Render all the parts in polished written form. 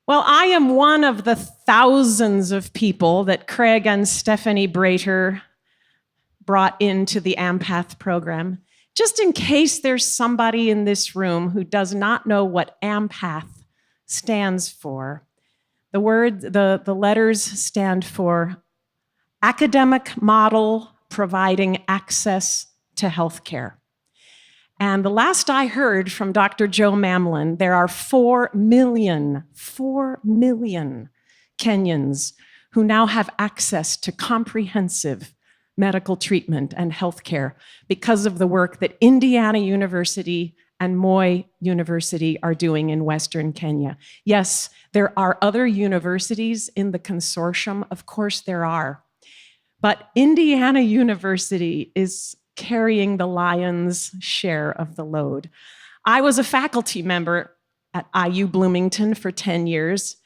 Well, I am one of the thousands of people that Craig and Stephanie Brater brought into the Ampath program. Just in case there's somebody in this room who does not know what Ampath stands for, the letters stand for Academic Model Providing Access to Healthcare. And the last I heard from Dr. Joe Mamlin, there are 4 million Kenyans who now have access to comprehensive medical treatment and healthcare because of the work that Indiana University and Moi University are doing in Western Kenya. Yes, there are other universities in the consortium, of course there are. But Indiana University is carrying the lion's share of the load. I was a faculty member at IU Bloomington for 10 years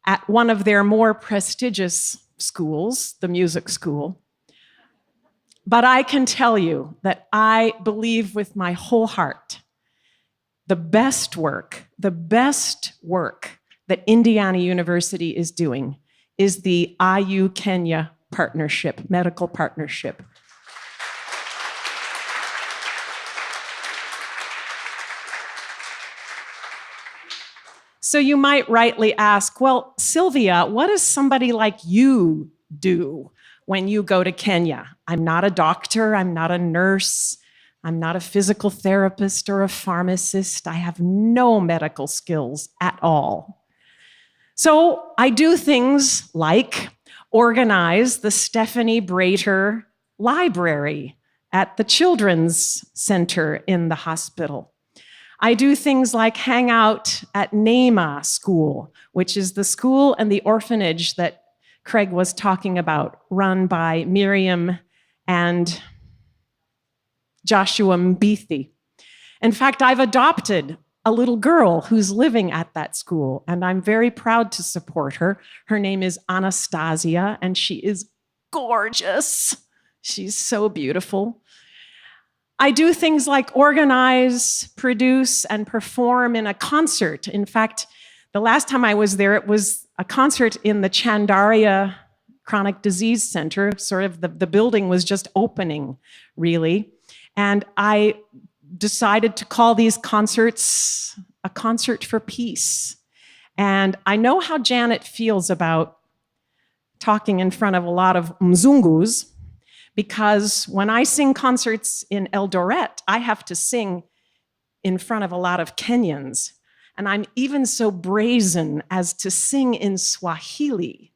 at one of their more prestigious schools, the music school. But I can tell you that I believe with my whole heart the best work that Indiana University is doing is the IU Kenya partnership, medical partnership. So you might rightly ask, well, Sylvia, what does somebody like you do when you go to Kenya? I'm not a doctor, I'm not a nurse, I'm not a physical therapist or a pharmacist. I have no medical skills at all. So I do things like organize the Stephanie Brater Library at the Children's Center in the hospital. I do things like hang out at Daima School, which is the school and the orphanage that Craig was talking about, run by Miriam and Joshua Mbithi. In fact, I've adopted a little girl who's living at that school, and I'm very proud to support her. Her name is Anastasia, and she is gorgeous. She's so beautiful. I do things like organize, produce, and perform in a concert. In fact, the last time I was there, it was a concert in the Chandaria Chronic Disease Center. Sort of the building was just opening, really. And I decided to call these concerts a concert for peace. And I know how Janet feels about talking in front of a lot of Mzungus, because when I sing concerts in Eldoret, I have to sing in front of a lot of Kenyans. And I'm even so brazen as to sing in Swahili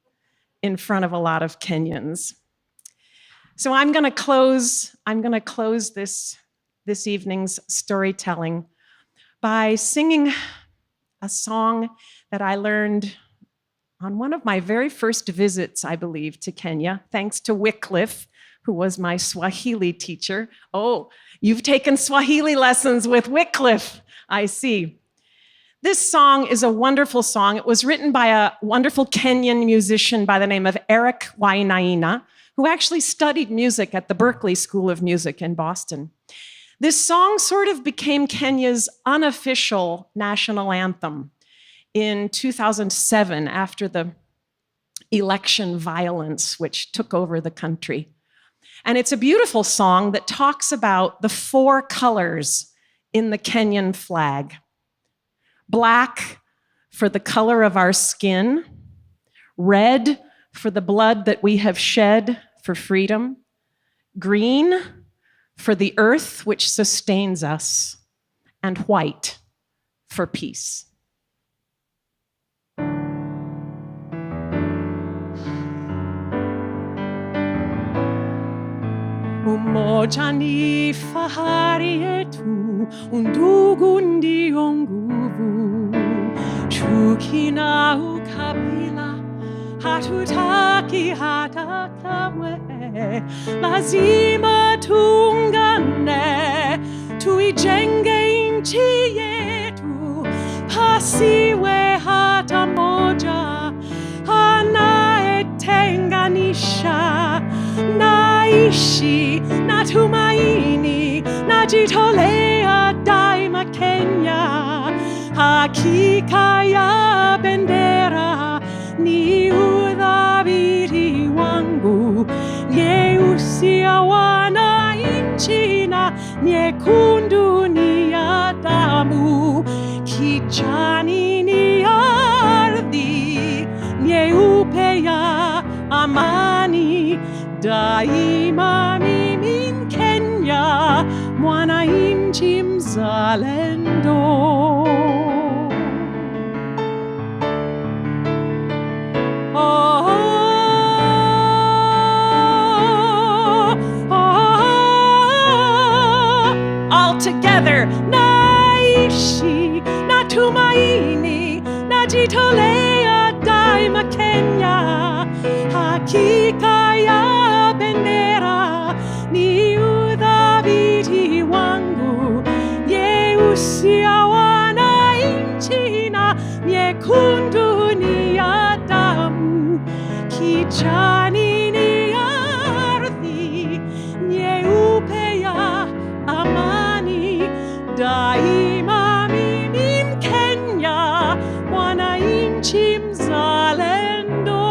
in front of a lot of Kenyans. So I'm going to close this evening's storytelling by singing a song that I learned on one of my very first visits, I believe, to Kenya, thanks to Wycliffe, who was my Swahili teacher. Oh, you've taken Swahili lessons with Wycliffe, I see. This song is a wonderful song. It was written by a wonderful Kenyan musician by the name of Eric Wainaina, who actually studied music at the Berklee School of Music in Boston. This song sort of became Kenya's unofficial national anthem in 2007 after the election violence which took over the country. And it's a beautiful song that talks about the 4 colors in the Kenyan flag. Black for the color of our skin, red for the blood that we have shed for freedom, green for the earth which sustains us, and white for peace. Umoja ni fahari yetu, undugu ndio nguvu. Chuki na ukabila hatutaki hata kamwe. Lazima tuungane, tuijenge nchi yetu. Pasiwe hata moja anayetenganisha. Naishi natumaini, najitolea daima Kenya, hakika ya bendera ni udhabiti wangu, nyeusia wananchi na nyekundu ni ya damu, kijani ni ardhi, nyeupe ya amani. Daima mimi Mkenya, mwananchi mzalendo. All together, naishi na tumaini, najitolea daima Kenya, hakika ya bendera ni udhabiti wangu, nyeusi ya wananchi na nyekundu ni ya damu, kijani ni ardhi, nyeupe ya amani. Daima mimi Mkenya, mwananchi mzalendo.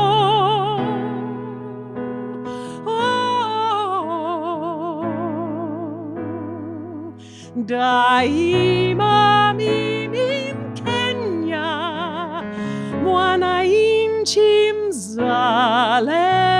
Daima mimi Mkenya, mwananchi mzalendo.